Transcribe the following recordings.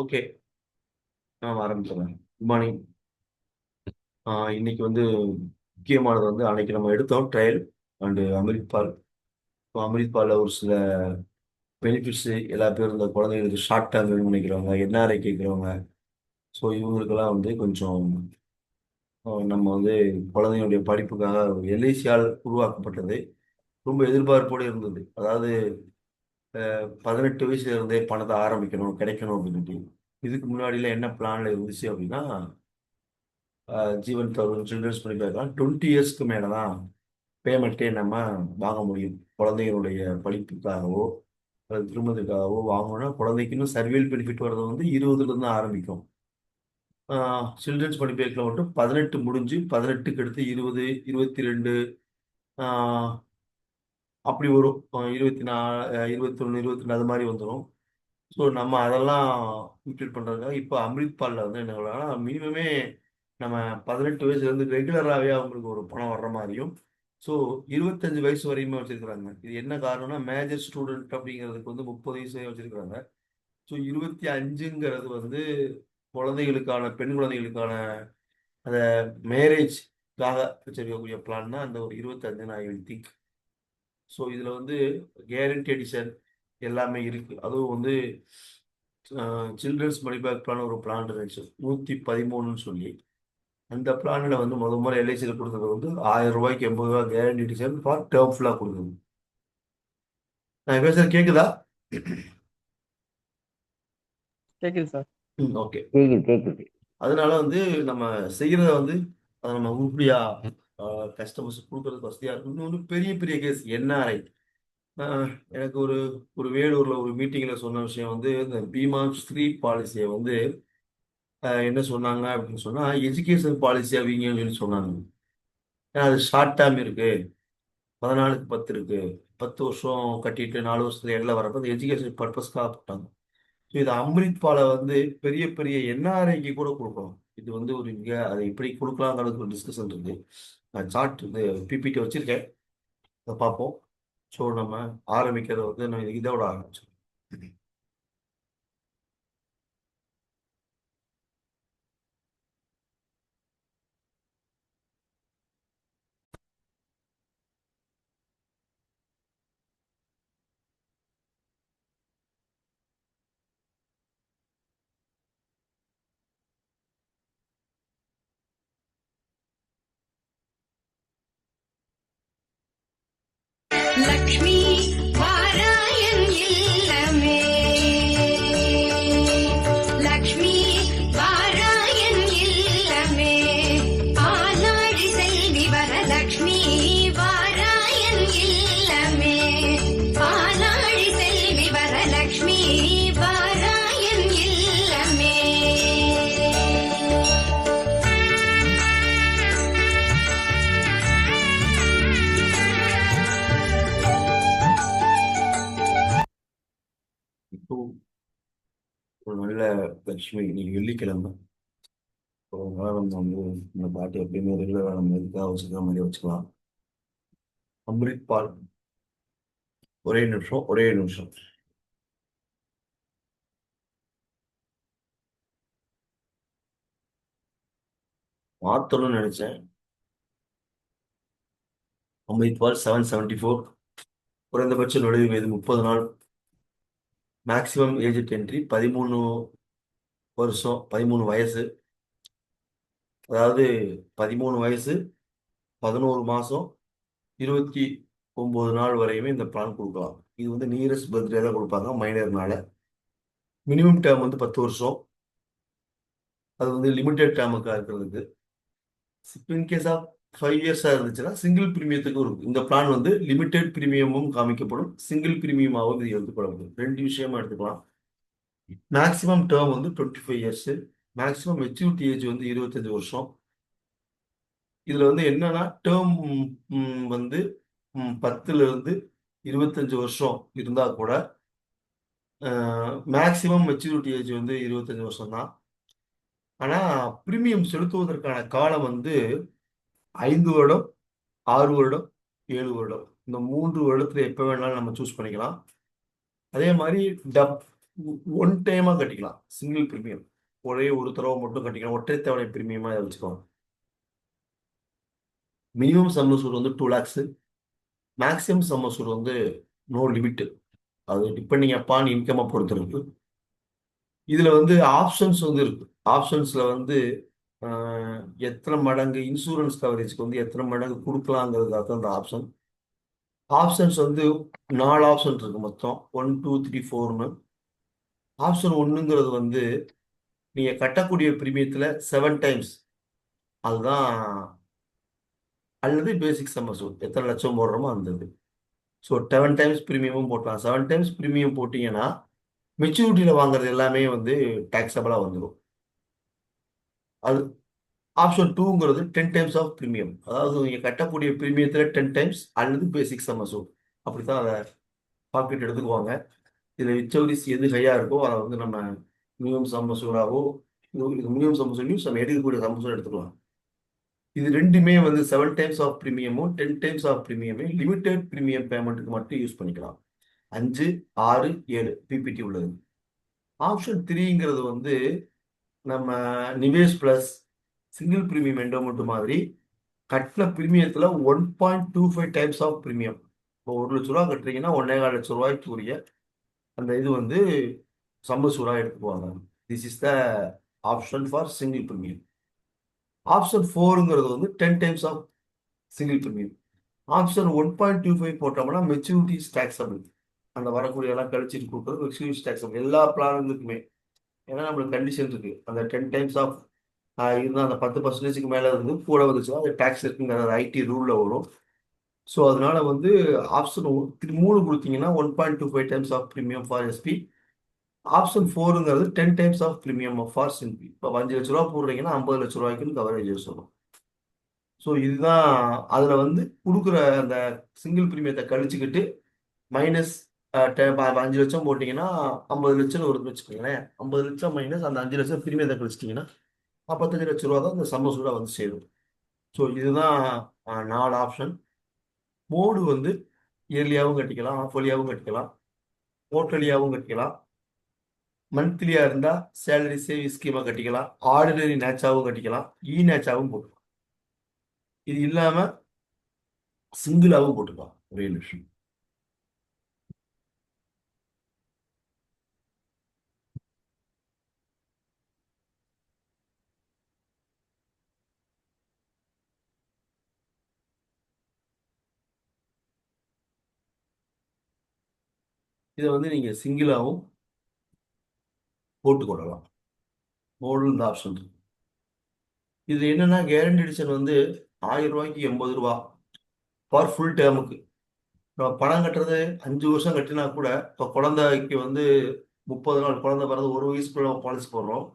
Okay, நான் ஆரம்பிச்சிடுறேன். Good morning. இன்னைக்கு முக்கியமானது அன்னைக்கு நம்ம எடுத்தோம் ட்ரையல் அண்டு அமிர்த்பால். இப்போ அமிர்த்பாலில் ஒரு சில பெனிஃபிட்ஸு எல்லா பேரும் இந்த குழந்தைங்களுக்கு ஷார்ட் டேர்ம் வேணும்னு நினைக்கிறவங்க, என்ஆர்ஐ கேட்குறவங்க. ஸோ இவங்களுக்கெல்லாம் கொஞ்சம் நம்ம குழந்தைங்களுடைய படிப்புக்காக ஒரு எல்ஐசியால் உருவாக்கப்பட்டது. ரொம்ப எதிர்பார்ப்போடு இருந்தது. அதாவது 18 வயசுல இருந்தே பணத்தை ஆரம்பிக்கணும் கிடைக்கணும் அப்படின்னு. இதுக்கு முன்னாடிலாம் என்ன பிளான்ல இருந்துச்சு அப்படின்னா, ஜீவன் தருண் சில்ட்ரன்ஸ் பண்ணி பார்க்கலாம் 20 இயர்ஸ்க்கு மேலே தான் பேமெண்ட்டே நம்ம வாங்க முடியும். குழந்தைகளுடைய படிப்புக்காகவோ அல்லது திருமணத்துக்காகவோ வாங்கணும்னா குழந்தைக்கு சர்வியல் பெனிஃபிட் வர்றது 20லேருந்து ஆரம்பிக்கும். சில்ட்ரன்ஸ் பண்ணி பேக்கில் மட்டும் 18 முடிஞ்சு 18க்கு அடுத்து 20, 22 அப்படி வரும். 24, 21, 22 அது மாதிரி வந்துடும். ஸோ நம்ம அதெல்லாம் இன்க்ளூட் பண்ணுறதுக்காக இப்போ அம்ரித் பாலில் என்ன சொல்லலாம்னா மினிமமே நம்ம 18 வயசுலேருந்து ரெகுலராகவே அவங்களுக்கு ஒரு பணம் வர்ற மாதிரியும். ஸோ 25 வயசு வரையுமே வச்சிருக்கிறாங்க. இது என்ன காரணம்னா மேஜர் ஸ்டூடெண்ட் அப்படிங்கிறதுக்கு 30 வயசு வரை வச்சிருக்கிறாங்க. ஸோ 25ங்கிறது குழந்தைகளுக்கான பெண் குழந்தைகளுக்கான அந்த மேரேஜ்காக வச்சிருக்கக்கூடிய பிளான் தான் அந்த ஒரு 25 ஐ வில் திங்க். ஸோ இதில் கேரண்டி எடிஷன் எல்லாமே இருக்கு. அதுவும் சில்ட்ரன்ஸ் மணி பேக் பிளான் ஒரு பிளான் இருந்துச்சு 113ன்னு சொல்லி. அந்த பிளான்ல முதல் எல்ஐசியில் கொடுத்தது 1000 ரூபாய்க்கு 80 ரூபா கேரண்டி எடிஷன் ஃபார் டேர்ம் ஃபுல்லாக கொடுக்குது. நான் பேசுறது கேக்குதா? கேக்குது சார். ஓகே, கேக்குது கேக்குது. அதனால நம்ம செய்யறத அதை நம்ம உருப்படியா கஸ்டமர்ஸ் கொடுக்கறதுக்கு வசதியா இருக்கும். இன்னொன்று பெரிய பெரிய கேஸ் என்ஆர்ஐ. எனக்கு ஒரு வேலூர்ல ஒரு மீட்டிங்ல சொன்ன விஷயம் இந்த பீமா ஸ்ரீ பாலிசியை என்ன சொன்னாங்க அப்படின்னு சொன்னா எஜுகேஷன் பாலிசி அப்படிங்கன்னு சொல்லி சொன்னாங்க. ஏன்னா அது ஷார்ட் டேர்ம் இருக்கு, 14க்கு 10 இருக்கு, 10 வருஷம் கட்டிட்டு 4 வருஷத்துல இடையில வரப்போ அந்த எஜுகேஷன் பர்பஸ்க்காக போட்டாங்க. ஸோ இது அம்ரித் பாலை பெரிய பெரிய என்ஆர்ஐக்கு கூட கொடுக்கணும். இது ஒரு அதை இப்படி கொடுக்கலாங்கிறது ஒரு டிஸ்கஷன் இருக்கு. நான் சார்ட் பிபிடி வச்சிருக்கேன், அதை பார்ப்போம். ஸோ நம்ம ஆரம்பிக்கிறது நம்ம இதோட ஆரம்பிச்சோம். லக்ஷ்மி வாராயன் இல்லமே, லக்ஷ்மி வாராயன் இல்லமே, ஆனாடி செல்வி வரலக்ஷ்மி வாராயன் இல்லமே, ஆனாடி செல்வி வரலக்ஷ்மி வாராயன் இல்லமே. இப்போ ஒரு நல்ல லட்சுமி இன்னைக்கு வெள்ளிக்கிழமை. அதனால நம்ம இந்த பாட்டு எப்பயுமே ரெகுலராக நம்ம எதுக்காக வச்சுக்கிற மாதிரி வச்சுக்கலாம். அம்ரித் பால். ஒரே நிமிஷம் ஒரே நிமிஷம். மாத்தணும்னு நினைச்சேன். அம்ரித் பால் 774. குறைந்தபட்ச நுழைவு வயது 30 நாள். மேக்சிமம் ஏஜ் என்ட்ரி 13 வருஷம், 13 வயசு. அதாவது 13 வயசு 11 மாதம் 29 நாள் வரையுமே இந்த பிளான் கொடுக்கலாம். இது நியரஸ்ட் பர்த்டே தான் கொடுப்பாங்க மைனர்னால. மினிமம் டேர்ம் 10 வருஷம். அது லிமிடெட் டேர்முக்காக இருக்கிறதுக்கு. இன்கேஸ் ஆஃப் 5 இயர்ஸாக இருந்துச்சுன்னா சிங்கிள் பிரீமியத்துக்கு இருக்கும். இந்த பிளான் லிமிடெட் பிரீமியமும் காமிக்கப்படும், சிங்கிள் பிரீமியமாகவும் இது எடுத்துக்கொள்ளப்படும். 2 விஷயமா எடுத்துக்கலாம். Maximum term 25 years. Maximum maturity age 25 வருஷம். இதுல என்னன்னா டேர்ம் 10ல இருந்து 25 வருஷம் இருந்தா கூட மேக்சிமம் மெச்சூரிட்டி ஏஜ் 25 வருஷம் தான். ஆனா பிரீமியம் செலுத்துவதற்கான காலம் 5 வருடம், 6 வருடம், 7 வருடம். இந்த 3 வருடத்துல எப்ப வேணாலும் நம்ம சூஸ் பண்ணிக்கலாம். அதே மாதிரி ஒன் டைமா கட்டிக்கலாம். சிங்கிள் பிரீமியம் ஒரே ஒரு தடவை மட்டும் கட்டிக்கலாம். ஒற்றை தவணை பிரீமியமா இதை வச்சுக்கோங்க. மினிமம் சம் அசூர்ட் வந்து 2 lakhs, மேக்ஸிமம் சம் அசூர்ட் வந்து நோ லிமிட். அது டிபெண்டிங் அப்பான் இன்கம்மை பொறுத்து இருக்கு. இதுல வந்து ஆப்ஷன்ஸ் வந்து இருக்கு. ஆப்ஷன்ஸ்ல வந்து எத்தனை மடங்கு இன்சூரன்ஸ் கவரேஜ்க்கு வந்து எத்தனை மடங்கு கொடுக்கலாங்கிறதுக்காக தான் அந்த ஆப்ஷன். ஆப்ஷன்ஸ் வந்து 4 ஆப்ஷன் இருக்கு மொத்தம், 1 2 3 4ன்னு. ஆப்ஷன் 1ங்கிறது வந்து நீங்க கட்டக்கூடிய பிரீமியத்துல 7 டைம்ஸ், அதுதான். அல்லது பேசிக் சம் அசூர்ட் எத்தனை லட்சம் போடுறோமோ அந்த இது. ஸோ 7 டைம்ஸ் பிரீமியமும் போட்டலாம். 7 டைம்ஸ் பிரீமியம் போட்டீங்கன்னா மெச்சூரிட்டியில் வாங்குறது எல்லாமே வந்து டாக்ஸபிளாக வந்துடும். அது ஆப்ஷன் 2ங்கிறது 10 டைம்ஸ் ஆஃப் பிரீமியம், அதாவது நீங்கள் கட்டக்கூடிய பிரீமியத்தில் 10 டைம்ஸ் அல்லது பேசிக் சம் அசூர்ட், அப்படி தான் அதை பாக்கெட் எடுத்துக்குவாங்க. இதில் மெச்சூரிட்டிஸ் எது ஹையாக இருக்கோ அதை வந்து நம்ம மினிமம் சம் அசூர்டாவோ, இது மினிமம் சம் அசூர்டையும் நம்ம எடுக்கக்கூடிய சம் அசூர்ட் எடுத்துக்கலாம். இது ரெண்டுமே வந்து 7 டைம்ஸ் ஆஃப் பிரீமியமும் 10 டைம்ஸ் ஆஃப் பிரீமியமே லிமிடெட் பிரீமியம் பேமெண்ட்டுக்கு மட்டும் யூஸ் பண்ணிக்கலாம். 5 6 7 பிபிடி உள்ளது. ஆப்ஷன் 3ங்கிறது வந்து நம்ம Nivesh plus single premium endowment மாதிரி கட்டின பிரீமியத்தில் 1.25 டைம்ஸ் ஆஃப் பிரீமியம். இப்போ 1 லட்ச ரூபா கட்டுறீங்கன்னா 1.25 லட்ச ரூபாய்க்குரிய அந்த இது வந்து சம்பசூரா எடுத்துக்குவாங்க. This is the option for single premium. Option 4ங்கிறது வந்து 10 times of single premium. Option 1.25 போட்டோம்னா மெச்சூரிட்டி டாக்ஸபிள், அந்த வரக்கூடிய எல்லாம் கழிச்சிட்டு கொடுக்குறது மெச்சூரிட்டி டாக்ஸபிள் எல்லா பிளானுங்களுக்குமே. ஏன்னா நம்மளுக்கு கண்டிஷன் இருக்கு, அந்த 10 டைம்ஸ் ஆஃப் இருந்தால் அந்த 10% மேலே இருந்து கூட வந்துச்சுன்னா அது டேக்ஸ் இருக்குங்கிற ஐடி ரூலில் வரும். ஸோ அதனால வந்து ஆப்ஷன் 3 கொடுத்தீங்கன்னா 1.25 times of premium for SP. Option 4ங்கிறது 10 டைம்ஸ் ஆஃப் ப்ரீமியம் ஃபார் சின்பி. இப்போ 5 லட்ச ரூபா போடுறீங்கன்னா 50 லட்ச ரூபாய்க்குன்னு கவரேஜ் சொல்லும். ஸோ இதுதான் அதில் வந்து கொடுக்குற அந்த சிங்கிள் ப்ரீமியத்தை கழிச்சுக்கிட்டு மைனஸ் 5 லட்சம் போட்டிங்கன்னா 50 லட்சம் வருதுன்னு வச்சுக்கோங்களேன். 50 லட்சம் மைனஸ் அந்த 5 லட்சம் ப்ரீமியத்தை கழிச்சிட்டிங்கன்னா 45 லட்ச ரூபா தான் இந்த சம்மசூரா வந்து சேரும். ஸோ இதுதான் 4 ஆப்ஷன். மோடு வந்து இயர்லியாகவும் கட்டிக்கலாம், ஆஃப் வழியாகவும் கட்டிக்கலாம், குவார்டர்லியாகவும் கட்டிக்கலாம், மந்த்லியாக இருந்தால் சேலரி சேவிங் ஸ்கீமாக கட்டிக்கலாம், ஆர்டினரி நேச்சாகவும் கட்டிக்கலாம், நேச்சாகவும் போட்டுக்கலாம். இது இல்லாமல் சிங்கிளாகவும் போட்டுக்கலாம். ஒரே நிமிஷம். இதை வந்து நீங்கள் சிங்கிளாகவும் போட்டுக்கொள்ளலாம். மோடு இந்த ஆப்ஷன் இருக்கு. இது என்னன்னா கேரண்டி எடிஷன் வந்து 1000 ரூபாய்க்கு 80 ரூபா ஃபார் ஃபுல் டேர்முக்கு. நம்ம பணம் கட்டுறது 5 வருஷம் கட்டினா கூட, இப்போ குழந்தைக்கு வந்து 30 நாள் குழந்தை பிறந்து 1 வயசுக்குள்ள பாலிசி போடுறோம்.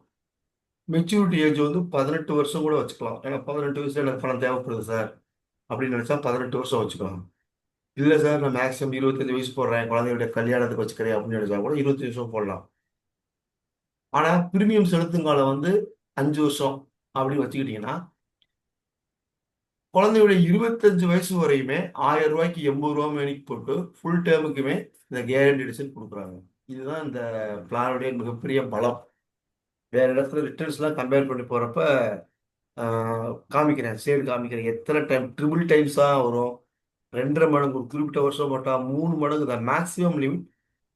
மெச்சூரிட்டி ஏஜ் வந்து 18 வருஷம் கூட வச்சுக்கலாம். ஏன்னா 18 வயசுல எனக்கு பணம் தேவைப்படுது சார் அப்படின்னு நினைச்சா 18 வருஷம் வச்சுக்கலாம். இல்லை சார் நான் மேக்ஸிமம் 25 வயசு போடுறேன், குழந்தையுடைய கல்யாணத்துக்கு வச்சுக்கிறேன் அப்படின்னு நினைச்சா கூட 20 வருஷம் போடலாம். ஆனால் பிரீமியம் செலுத்தும் காலம் வந்து 5 வருஷம் அப்படின்னு வச்சுக்கிட்டீங்கன்னா குழந்தையுடைய 25 வயசு வரையுமே 1000 ரூபாய்க்கு 80 ரூபா மேனிக்கு போட்டு ஃபுல் டேர்முக்குமே இந்த கேரண்டி எடிஷன் கொடுக்குறாங்க. இதுதான் இந்த பிளானுடைய மிகப்பெரிய பலம். வேற இடத்துல ரிட்டர்ன்ஸ்லாம் கம்பேர் பண்ணி போகிறப்ப காமிக்கிறேன், சேடு காமிக்கிறேன், எத்தனை டைம் ட்ரிபிள் டைம்ஸாக வரும். 2.5 மடங்கு ஒரு குறிப்பிட்ட வருஷம் போட்டால் 3 மடங்கு தான் மேக்ஸிமம் லிமிட்.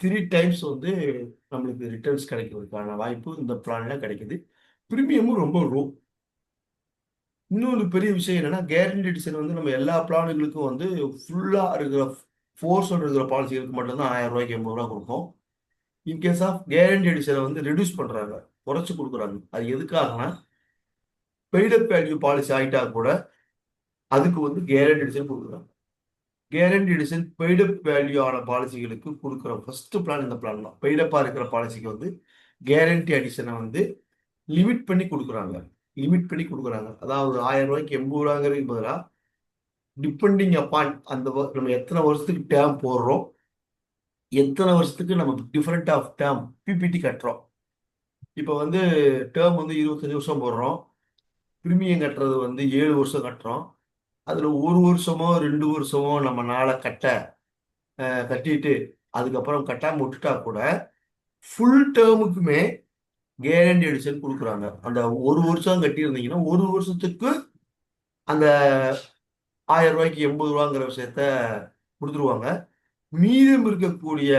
3 டைம்ஸ் வந்து நம்மளுக்கு ரிட்டர்ன்ஸ் கிடைக்கிறதுக்கான வாய்ப்பு இந்த பிளான்ல கிடைக்குது. ப்ரீமியமும் ரொம்ப லோ. இன்னொரு பெரிய விஷயம் என்னன்னா கேரண்டி எடிஷன் வந்து நம்ம எல்லா பிளானுகளுக்கும் வந்து ஃபுல்லாக இருக்கிற ஃபோர்ஸோட இருக்கிற பாலிசிகளுக்கு மட்டும்தான் 1000 ரூபாய்க்கு 80 ரூபா கொடுக்கும். இன்கேஸ் ஆஃப் கேரண்டி எடிஷனை வந்து ரெடியூஸ் பண்ணுறாங்க, குறைச்சி கொடுக்குறாங்க. அது எதுக்காகனா பெய்டப் வேல்யூ பாலிசி ஆகிட்டா கூட அதுக்கு வந்து கேரண்டி எடிஷன் கொடுக்குறாங்க. கேரண்டி எடிஷன் பெய்டப் வேல்யூ ஆன பாலிசிகளுக்கு கொடுக்குற ஃபர்ஸ்ட் பிளான் இந்த பிளான் தான். பெய்டப்பாக இருக்கிற பாலிசிக்கு வந்து கேரண்டி எடிஷனை வந்து லிமிட் பண்ணி கொடுக்குறாங்க. அதாவது 1000 ரூபாய்க்கு 80 ரூபாங்கிறதுக்கு பதிலாக டிபெண்டிங் அப்பான் அந்த நம்ம எத்தனை வருஷத்துக்கு டேர்ம் போடுறோம், எத்தனை வருஷத்துக்கு நம்ம டிஃபரெண்ட் ஆஃப் டேர்ம் பிபிடி கட்டுறோம். இப்போ வந்து டேர்ம் வந்து 25 வருஷம் போடுறோம், ப்ரீமியம் கட்டுறது வந்து 7 வருஷம் கட்டுறோம். அதில் 1 வருஷமோ 2 வருஷமோ நம்ம நாளை கட்டிட்டு அதுக்கப்புறம் கட்டாமல் விட்டுட்டா கூட ஃபுல் டேர்முக்குமே கேரண்டி எடிஷன் கொடுக்குறாங்க. அந்த ஒரு வருஷம் கட்டியிருந்தீங்கன்னா ஒரு வருஷத்துக்கு அந்த 1000 ரூபாய்க்கு 80 ரூபாங்கிற விஷயத்த கொடுத்துருவாங்க. மீதம் இருக்கக்கூடிய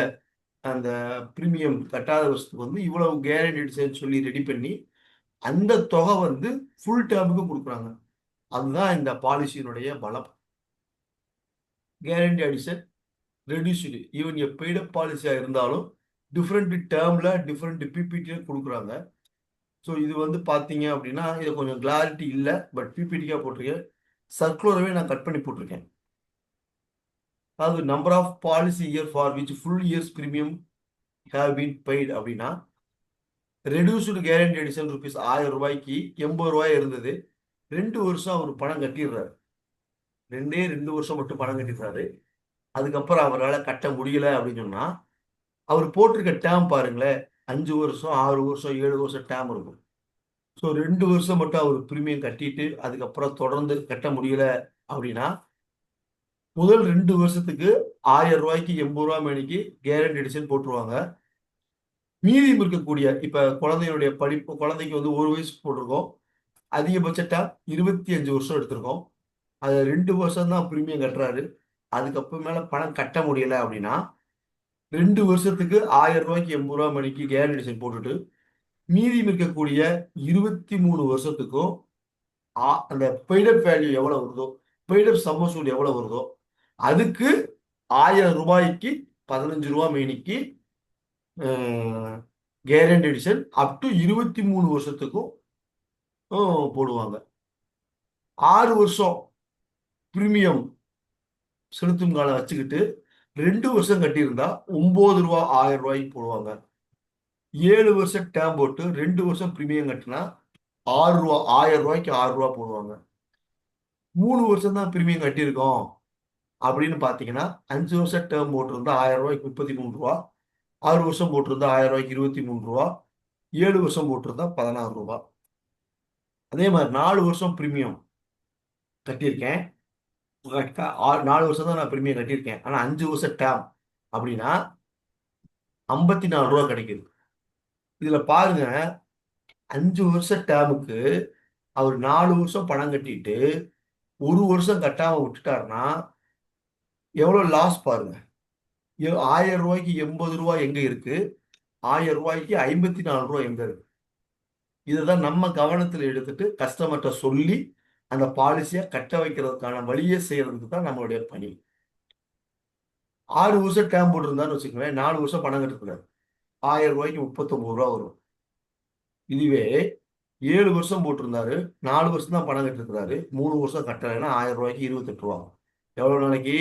அந்த பிரீமியம் கட்டாத வருஷத்துக்கு வந்து இவ்வளவு கேரண்டி எடிஷன் சொல்லி ரெடி பண்ணி அந்த தொகை வந்து ஃபுல் டேர்முக்கு கொடுக்குறாங்க. அதுதான் இந்த பாலிசியினுடைய பலம். Guarantee addition reduced even paid பாலிசியா இருந்தாலும் டிஃப்ரெண்ட் டேர்ம்ல டிஃப்ரெண்ட் பிபிடியில கொடுக்குறாங்க. ஸோ இது வந்து பார்த்தீங்க அப்படின்னா இது கொஞ்சம் கிளாரிட்டி இல்லை, பட் பிபிடிக்காக போட்டிருக்கேன். சர்க்குலரவே நான் கட் பண்ணி போட்டிருக்கேன். அதாவது number of policy year for which full years premium have been paid அப்படின்னா ரெடியூஸ்டு கேரண்டி எடிஷன் ருபீஸ் 1000 ரூபாய்க்கு 80 ரூபாய் இருந்தது. 2 வருஷம் அவர் பணம் கட்டிடுறாரு. 2 வருஷம் மட்டும் பணம் கட்டிடுறாரு. அதுக்கப்புறம் அவரால் கட்ட முடியல அப்படின்னு சொன்னா அவர் போட்டிருக்க டேம் பாருங்களேன், 5 வருஷம் 6 வருஷம் 7 வருஷம் டேம் இருக்கும். ஸோ 2 வருஷம் மட்டும் அவர் பிரீமியம் கட்டிட்டு அதுக்கப்புறம் தொடர்ந்து கட்ட முடியல அப்படின்னா முதல் 2 வருஷத்துக்கு 1000 ரூபாய்க்கு 80 ரூபாய் மணிக்கு கேரண்டி எடிஷன் போட்டுருவாங்க. மீதியும் இருக்கக்கூடிய இப்ப குழந்தையுடைய படிப்பு, குழந்தைக்கு வந்து 1 வயசு போட்டிருக்கோம், அதிகபட்ச டேம் 25 வருஷம் எடுத்திருக்கோம். அது 2 வருஷம் தான் பிரீமியம் கட்டுறாரு. அதுக்கப்புறம் மேல பணம் கட்ட முடியல அப்படின்னா 2 வருஷத்துக்கு 1000 ரூபாய்க்கு 80 ரூபாய் மணிக்கு கேரண்டி எடிஷன் போட்டுட்டு மீதியும் இருக்கக்கூடிய 23 வருஷத்துக்கும் அந்த பெய்டப் வேல்யூ எவ்வளவு வருதோ, பெய்டப் சம்மசூல் எவ்வளவு வருதோ அதுக்கு 1000 ரூபாய்க்கு 15 ரூபாய் மேனிக்கு கேரண்டி எடிஷன் அப் டு 23 வருஷத்துக்கும் போடுவாங்க. 6 வருஷம் பிரீமியம் செலுத்தும் காலம் வச்சுக்கிட்டு 2 வருஷம் கட்டியிருந்தா 9 ரூபா 1000 ரூபாய்க்கு போடுவாங்க. 7 வருஷம் டேம் போட்டு 2 வருஷம் பிரீமியம் கட்டினா 6 ரூபா 1000 ரூபாய்க்கு 6 ரூபா போடுவாங்க. 3 வருஷம் தான் பிரீமியம் கட்டியிருக்கோம் அப்படின்னு பார்த்தீங்கன்னா 5 வருஷம் டேர்ம் போட்டிருந்தா 1000 ரூபாய்க்கு 33 ரூபா, 6 வருஷம் போட்டிருந்தா 1000 ரூபாய்க்கு 23 ரூபா, 7 வருஷம் போட்டிருந்தா 16 ரூபா. அதே மாதிரி 4 வருஷம் பிரீமியம் கட்டியிருக்கேன், 4 வருஷம் தான் நான் பிரீமியம் கட்டியிருக்கேன், ஆனால் 5 வருஷம் டேம் அப்படின்னா 54 ரூபா கிடைக்குது. இதுல பாருங்க, 5 வருஷம் டேமுக்கு அவர் 4 வருஷம் பணம் கட்டிட்டு 1 வருஷம் கட்டாம விட்டுட்டாருன்னா எவ்வளவு லாஸ் பாருங்க. 1000 ரூபாய்க்கு 80 ரூபாய் எங்க இருக்கு, 1000 ரூபாய்க்கு 54 ரூபாய் எங்க இருக்கு. இதுதான் நம்ம கவனத்தில் எடுத்துட்டு கஸ்டமர்கிட்ட சொல்லி அந்த பாலிசியை கட்ட வைக்கிறதுக்கான வழியை செய்யறதுக்கு தான் நம்மளுடைய பணி. 6 வருஷம் டேம் போட்டிருந்தான்னு வச்சுக்கோங்க, 4 வருஷம் பணம் கட்டக்கூடாது, 1000 ரூபாய்க்கு 39 ரூபா வரும். இதுவே 7 வருஷம் போட்டிருந்தாரு, 4 வருஷம் தான் பணம் கட்டிருக்கிறாரு, 3 வருஷம் கட்டலைன்னா 1000 ரூபாய்க்கு 28 ரூபா. எவ்வளவு நாளைக்கு?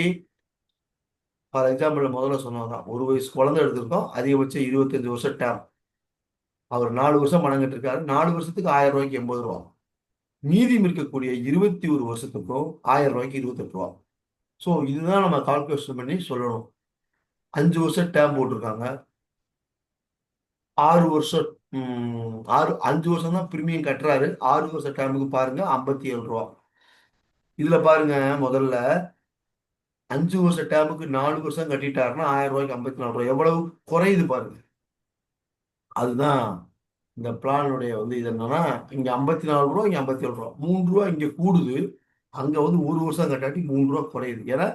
ஃபார் எக்ஸாம்பிள் முதல்ல சொன்னாங்க, 1 வயசு குழந்தை எடுத்திருக்கோம், அதிகபட்சம் 25 வருஷம் டேம். அவர் 4 வருஷம் பணம் கட்டிருக்காரு, 4 வருஷத்துக்கு 1000 ரூபாய்க்கு 80 ரூபா. மீதியும் இருக்கக்கூடிய 21 வருஷத்துக்கும் 1000 ரூபாய்க்கு 28 ரூபா. ஸோ இதுதான் நம்ம கால்குலேஷன் பண்ணி சொல்லணும். 5 வருஷம் டேம் போட்டிருக்காங்க, 6 வருஷம் 5 வருஷம் தான் பிரீமியம் கட்டுறாரு, 6 வருஷம் டேமுக்கு பாருங்க 57 ரூபா. இதுல பாருங்க, முதல்ல 5 வருஷம் டேமுக்கு 4 வருஷம் கட்டிட்டாருன்னா 1000 ரூபாய்க்கு 54 ரூபாய் எவ்வளவு குறையுது பாருங்க. அதுதான் இந்த பிளானுடைய வந்து இது என்னன்னா, இங்க 54 ரூபா, இங்க 57 ரூபா, 3 ரூபா இங்க கூடுது, அங்க வந்து 1 வருஷம் கட்டாட்டி 3 ரூபா குறையுது. ஏன்னா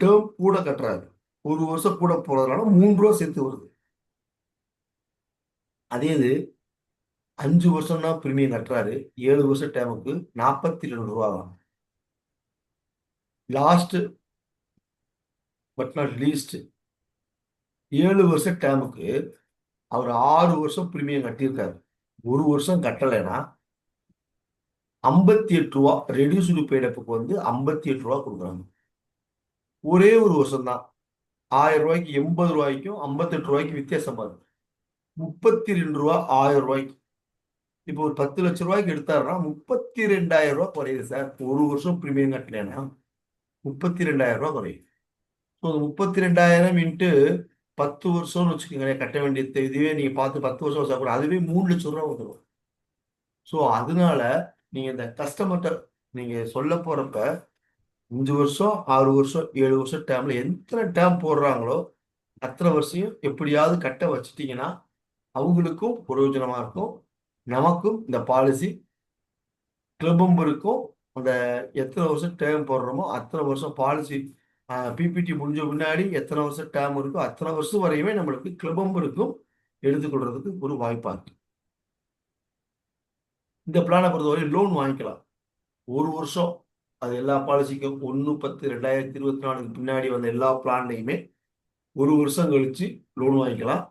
டேர்ம் கூட கட்டுறாரு, 1 வருஷம் கூட போறதுனால 3 ரூபா சேர்த்து வருது. அதே இது 5 வருஷம் தான் பிரீமியம் கட்டுறாரு, 7 வருஷம் டேமுக்கு 42 ரூபா தான். லாஸ்ட் பட் நாட் லீஸ்ட் 7 வருஷம் டேமுக்கு அவர் 6 வருஷம் பிரீமியம் கட்டியிருக்காரு, 1 வருஷம் கட்டலைன்னா 58 ரூபா ரெடியூஸ்டு பெய்டப்புக்கு வந்து 58 ரூபா கொடுக்குறாங்க. ஒரே ஒரு வருஷம் தான், 1000 ரூபாய்க்கு 80 ரூபாய்க்கும் 58 ரூபாய்க்கு வித்தியாசமா இருக்கு. 32 ரூபா 1000 ரூபாய்க்கு. இப்போ ஒரு 10 லட்சம் ரூபாய்க்கு எடுத்தாருன்னா 32,000 ரூபாய் குறையுது சார். ஒரு வருஷம் பிரீமியம் கட்டலைன்னா 32,000 ரூபாய் குறையுது. ஸோ 32,000 இன்ட்டு 10 வருஷம்னு வச்சுக்கோங்களேன் கட்ட வேண்டியது. இதுவே நீங்க பார்த்து 10 வருஷம் வச்சா கூட அதுவே 3 லட்சம் ரூபா வந்துடும். ஸோ அதனால நீங்க இந்த கஸ்டமர்கிட்ட நீங்க சொல்ல போறப்ப 5 வருஷம் 6 வருஷம் 7 வருஷம் டேம்ல எத்தனை டேம் போடுறாங்களோ அத்தனை வருஷம் எப்படியாவது கட்ட வச்சுட்டீங்கன்னா அவங்களுக்கும் பிரயோஜனமா இருக்கும், நமக்கும் இந்த பாலிசி கிளப்பும் இருக்கும். அந்த எத்தனை வருஷம் டேர்ம் போடுறோமோ அத்தனை வருஷம் பாலிசி பிபிடி முடிஞ்ச முன்னாடி எத்தனை வருஷம் டேர்ம் இருக்கோ அத்தனை வருஷம் வரையுமே நம்மளுக்கு கிளப்பும் இருக்கும், எடுத்துக்கொள்றதுக்கு ஒரு வாய்ப்பா இருக்கு. இந்த பிளானை பொறுத்தவரை லோன் வாங்கிக்கலாம். ஒரு வருஷம், அது எல்லா பாலிசிக்கும் 1/10/2024 பின்னாடி வந்த எல்லா பிளான்லையுமே ஒரு வருஷம் கழிச்சு லோன் வாங்கிக்கலாம்.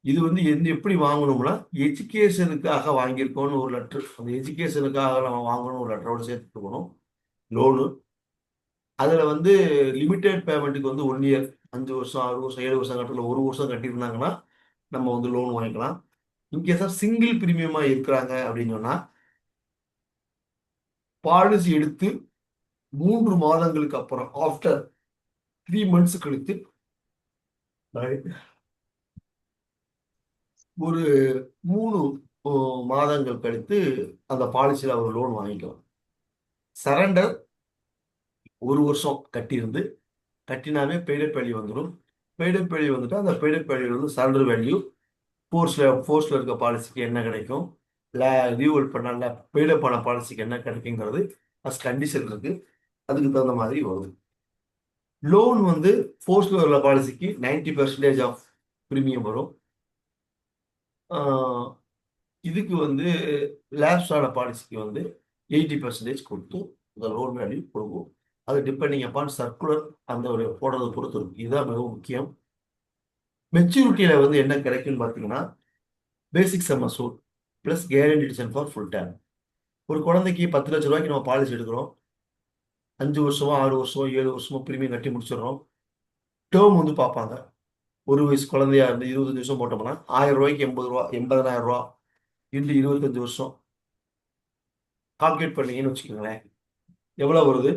இது வந்து எப்படி வாங்கணும்னா, எஜுகேஷனுக்காக வாங்கியிருக்கோம்னு ஒரு லெட்டர், அந்த எஜுகேஷனுக்காக நம்ம வாங்கணும் ஒரு லெட்டரோட சேர்த்துக்கணும் லோனு. அதில் வந்து லிமிடெட் பேமெண்ட்டுக்கு வந்து 1 இயர், 5 வருஷம் 6 வருஷம் 7 வருஷம் கட்டல, ஒரு வருஷம் கட்டியிருந்தாங்கன்னா நம்ம வந்து லோன் வாங்கிக்கலாம். இன்கேஸ் சிங்கிள் பிரீமியமா இருக்கிறாங்க அப்படின்னு சொன்னா, பாலிசி எடுத்து 3 மாதங்களுக்கு அப்புறம் ஆஃப்டர் 3 months கழித்து ஒரு 3 மாதங்கள் கழித்து அந்த பாலிசியில் அவர் லோன் வாங்கிக்கலாம். சரண்டர் ஒரு வருஷம் கட்டியிருந்து கட்டினாவே பெய்டப் வேல்யூ வந்துடும். பெய்டப் வேல்யூ வந்துட்டு அந்த பெய்டப் வேல்யூ வந்து சரண்டர் வேல்யூ ஃபோர்ஸில் இருக்க பாலிசிக்கு என்ன கிடைக்கும், ரினியூவல் பண்ணல பெய்டப் பண்ண பாலிசிக்கு என்ன கிடைக்குங்கிறது ஃபர்ஸ்ட் கண்டிஷன் இருக்கு, அதுக்கு தகுந்த மாதிரி வரும். லோன் வந்து ஃபோர்ஸில் உள்ள பாலிசிக்கு 90% ஆஃப் ப்ரீமியம் வரும். இதுக்கு வந்து லேப்ஸ் ஆன பாலிசிக்கு வந்து 80% கொடுத்து இந்த லோன் வேல்யூ கொடுக்கும். அது டிபெண்டிங் அப்பான் சர்க்குலர் அந்த ஒரு போடுறதை பொறுத்து இருக்கு. இதுதான் மிகவும் முக்கியம். மெச்சூரிட்டியில வந்து என்ன கிடைக்கும்னு பார்த்தீங்கன்னா, basic sum assured plus guaranteed for full time. ஒரு குழந்தைக்கு 10 லட்ச ரூபாய்க்கு நம்ம பாலிசி எடுக்கிறோம், 5 வருஷமோ 6 வருஷமோ 7 வருஷமோ ப்ரீமியம் கட்டி முடிச்சிடுறோம். டேர்ம் வந்து பார்ப்பாங்க. 1 வயசு குழந்தையா இருந்து 25 வருஷம் போட்டோம்னா 1000 ரூபாய்க்கு 80 ரூபா, 80,000 ரூபா இன்று 25 வருஷம் கால்குலேட் பண்ணீங்கன்னு வச்சுக்கோங்களேன், எவ்வளோ வருது?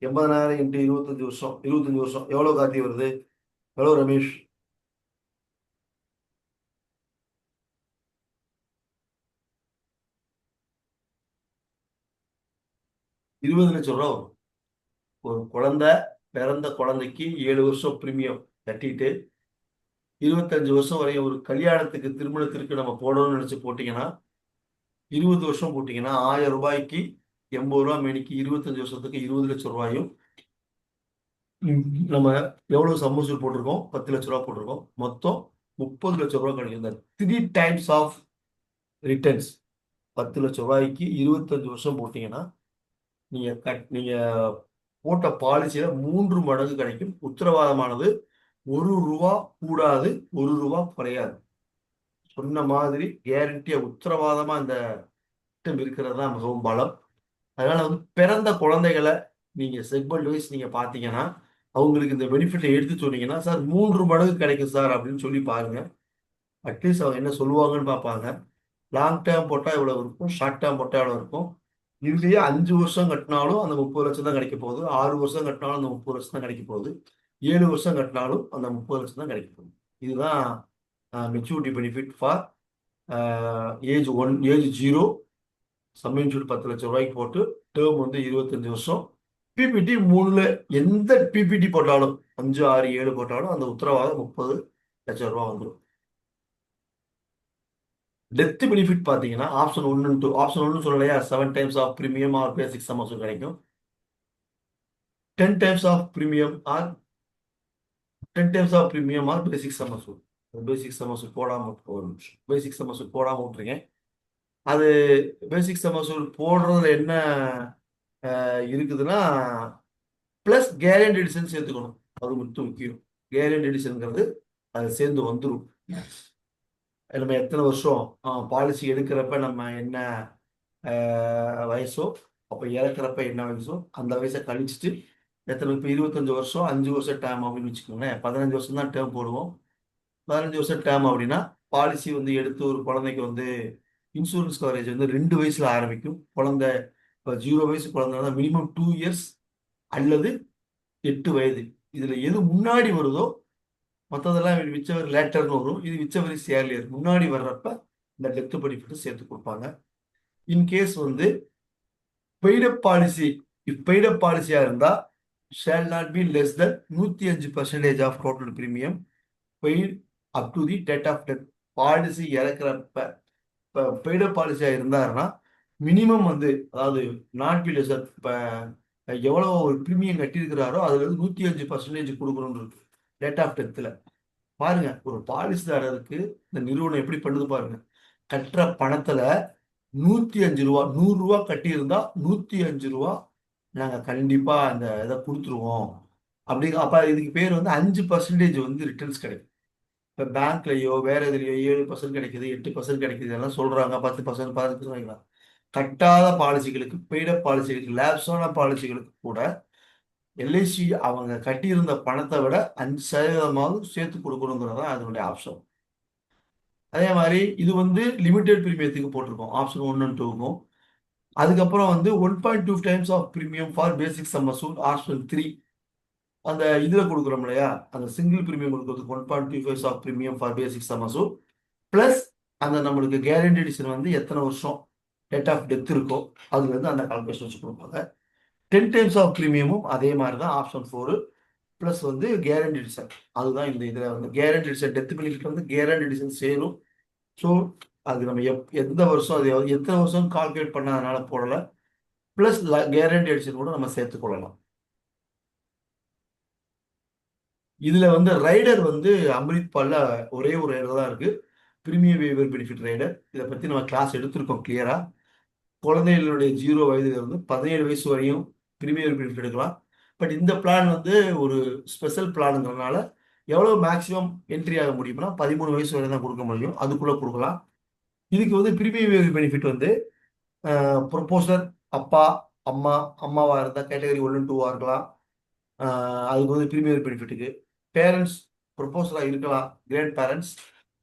80,000 இன்ட்டு 25 வருஷம், 25 வருஷம் எவ்வளோ கார்த்தி வருது? எவ்வளோ ரமேஷ்? ₹20 லட்சம் வரும். ஒரு குழந்தை பிறந்த குழந்தைக்கு 7 வருஷம் ப்ரீமியம் கட்டிட்டு 25 வருஷம் வரையும் ஒரு கல்யாணத்துக்கு திருமணத்திற்கு நம்ம போடணும்னு நினைச்சு போட்டீங்கன்னா 20 வருஷம் போட்டீங்கன்னா 1000 ரூபாய்க்கு 80 ரூபா மேனிக்கு 25 வருஷத்துக்கு 20 லட்சம் ரூபாயும் நம்ம எவ்வளவு சம்மசூல் போட்டிருக்கோம்? 10 லட்ச ரூபா போட்டிருக்கோம். மொத்தம் 30 லட்சம் ரூபாய் கிடைக்கும். 3 times ஆஃப் ரிட்டர்ன்ஸ். 10 லட்சம் ரூபாய்க்கு 25 வருஷம் போட்டீங்கன்னா நீங்க போட்ட பாலிசியில 3 மடங்கு கிடைக்கும். உத்தரவாதமானது 1 ரூபா கூடாது, 1 ரூபா குறையாது. சொன்ன மாதிரி கேரண்டியா உத்தரவாதமா இந்த திட்டம் இருக்கிறது தான் மிகவும் பலம். அதனால வந்து பிறந்த குழந்தைகளை நீங்க செக்மெண்ட் வைஸ் நீங்க பாத்தீங்கன்னா அவங்களுக்கு இந்த பெனிஃபிட்டை எடுத்து சொன்னீங்கன்னா, சார் 3 மடங்கு கிடைக்கும் சார் அப்படின்னு சொல்லி பாருங்க. அட்லீஸ்ட் அவங்க என்ன சொல்லுவாங்கன்னு பார்ப்பாங்க. லாங் டேர்ம் போட்டால் இவ்வளோ இருக்கும், ஷார்ட் டேர்ம் போட்டால் எவ்வளோ இருக்கும். இதுலேயே 5 வருஷம் கட்டினாலும் அந்த 30 லட்சம் தான் கிடைக்க போகுது, 6 வருஷம் கட்டினாலும் அந்த 30 லட்சம் தான் கிடைக்க போகுது, 7 வருஷம் கட்டினாலும் அந்த 30 லட்சம் தான் கிடைக்க போகுது. இதுதான் maturity benefit for age 0 sum insured 10 லட்சம் ரூபாய்க்கு போட்டு டேர்ம் வந்து 25 வருஷம். பிபிடி 3ல எந்த பிபிடி போட்டாலும் 5, 6, 7 போட்டாலும் அந்த உத்தரவாதம் 30 லட்சம் ரூபாய் வந்துடும். டெத் பெனிஃபிட் பார்த்தீங்கன்னா ஆப்ஷன் 1 சொல்லலையா, 7 times of premium or basic sum assured கிடைக்கும். 10 times of premium or basic sum assured. Basic sum assured போடாம விட்டுருங்க. அது பேசிக் சம் அசூர் போடுறதுல என்ன இருக்குதுன்னா, பிளஸ் கேரண்டி எடிஷன் சேர்த்துக்கணும். அது மட்டும் முக்கியம். கேரண்டி எடிஷன்ங்கிறது அது சேர்ந்து வந்துடும். நம்ம எத்தனை வருஷம் பாலிசி எடுக்கிறப்ப நம்ம என்ன வயசோ, அப்போ இறக்குறப்ப என்ன வயசோ அந்த வயசை கழிச்சுட்டு எத்தனை, இப்போ 25 வருஷம் 5 வருஷம் டேர்ம் அப்படின்னு வச்சுக்கோங்களேன். 15 வருஷம் தான் டேர்ம் போடுவோம். 15 வருஷம் டேர்ம் அப்படின்னா பாலிசி வந்து எடுத்து ஒரு குழந்தைக்கு வந்து இன்சூரன்ஸ் கவரேஜ் வந்து 2 வயசுல ஆரம்பிக்கும். குழந்தை இப்போ 0 வயசு குழந்தைனா மினிமம் 2 years அல்லது 8 வயது. இதுல எது முன்னாடி வருதோ மற்றதெல்லாம் விச்சவர் லேட்டர்னு வரும். இது விச்சவர் ஏர்லியர். முன்னாடி வர்றப்ப இந்த டெத் பெனிஃபிட் சேர்த்து கொடுப்பாங்க. இன்கேஸ் வந்து பெய்டப் பாலிசியா இருந்தா shall not be less than 105% of total premium paid up to the date of death. Policy இறக்குறப்ப இப்போ பெய்டப் பாலிசியாக இருந்தாருன்னா மினிமம் வந்து அதாவது நாட் பில் சார் இப்போ எவ்வளோ ஒரு ப்ரீமியம் கட்டியிருக்கிறாரோ அதுல இருந்து 105% கொடுக்கணும்னு இருக்கு டேட் ஆஃப் டெத்தில். பாருங்க ஒரு பாலிசிதாரருக்கு இந்த நிறுவனம் எப்படி பண்ணுது பாருங்க. கட்டுற பணத்துல 105 ரூபா 100 ரூபா கட்டியிருந்தா 105 ரூபா நாங்க கண்டிப்பா அந்த இதை கொடுத்துருவோம். அப்படி அப்ப இதுக்கு பேர் வந்து 5% வந்து ரிட்டர்ன்ஸ் கிடைக்கும். இப்போ பேங்க்லயோ வேற எதுலயோ 7% கிடைக்குது 8% கிடைக்குது எல்லாம் சொல்றாங்க 10% 15%. கட்டாத பாலிசிகளுக்கு பெய்டப் பாலிசிகளுக்கு லேப்ஸான பாலிசிகளுக்கு கூட எல்ஐசி அவங்க கட்டியிருந்த பணத்தை விட 5% சேர்த்து கொடுக்கணுங்கிறது தான் அதனுடைய ஆப்ஷன். அதே மாதிரி இது வந்து லிமிடெட் பிரீமியத்துக்கு போட்டிருக்கோம் ஆப்ஷன் 1 and 2க்கும். அதுக்கப்புறம் வந்து 1.2 times of premium for basic sum assured option 3 அந்த இதுல கொடுக்குறோம் இல்லையா அந்த சிங்கிள் பிரீமியம் கொடுக்கறதுக்கு 1.25 of premium for basic sum assured plus அந்த நம்மளுக்கு கேரண்டி எடிஷன் வந்து எத்தனை வருஷம் டேட் ஆஃப் டெத் இருக்கோ அதுல இருந்து அந்த கால்குலேஷன் வச்சு கொடுப்பாங்க. 10 டைம்ஸ் ஆஃப் பிரீமியமும் அதே மாதிரி தான் ஆப்ஷன் 4 பிளஸ் வந்து கேரண்டி எடிஷன். அதுதான் இந்த இதுல வந்து கேரண்டி எடிஷன் டெத் பெனிஃபிட் வந்து கேரண்டி எடிஷன் சேரும். ஸோ அது நம்ம எந்த வருஷம் அது எத்தனை வருஷம் கால்குலேட் பண்ணாதனால போடல பிளஸ் கேரண்டி எடிஷன் கூட நம்ம சேர்த்துக்கொள்ளலாம். இதுல வந்து ரைடர் வந்து அம்ரித் பால்ல ஒரே ஒரு ரைடர் தான் இருக்கு பிரீமியம் வேவர் பெனிஃபிட் ரைடர். இதை பத்தி நம்ம கிளாஸ் எடுத்திருக்கோம் கிளியரா. குழந்தைகளுடைய 0 வயதுல இருந்து 17 வயசு வரையும் பிரீமியம் பெனிஃபிட் எடுக்கலாம். பட் இந்த பிளான் வந்து ஒரு ஸ்பெஷல் பிளானுங்கிறதுனால எவ்வளவு மேக்ஸிமம் என்ட்ரி ஆக முடியும்னா 13 வயசு வரை தான் கொடுக்க முடியும். அதுக்குள்ள கொடுக்கலாம். இதுக்கு வந்து பிரீமியம் பெனிஃபிட் வந்து ப்ரொபோசர் அப்பா அம்மா அம்மாவா இருந்தா கேட்டகரி 1 and 2 இருக்கலாம். அதுக்கு வந்து பிரீமியம் பெனிஃபிட்டுக்கு பேரண்ட்ஸ் ப்ரொபோசரா இருக்கலாம். கிராண்ட் பேரண்ட்ஸ்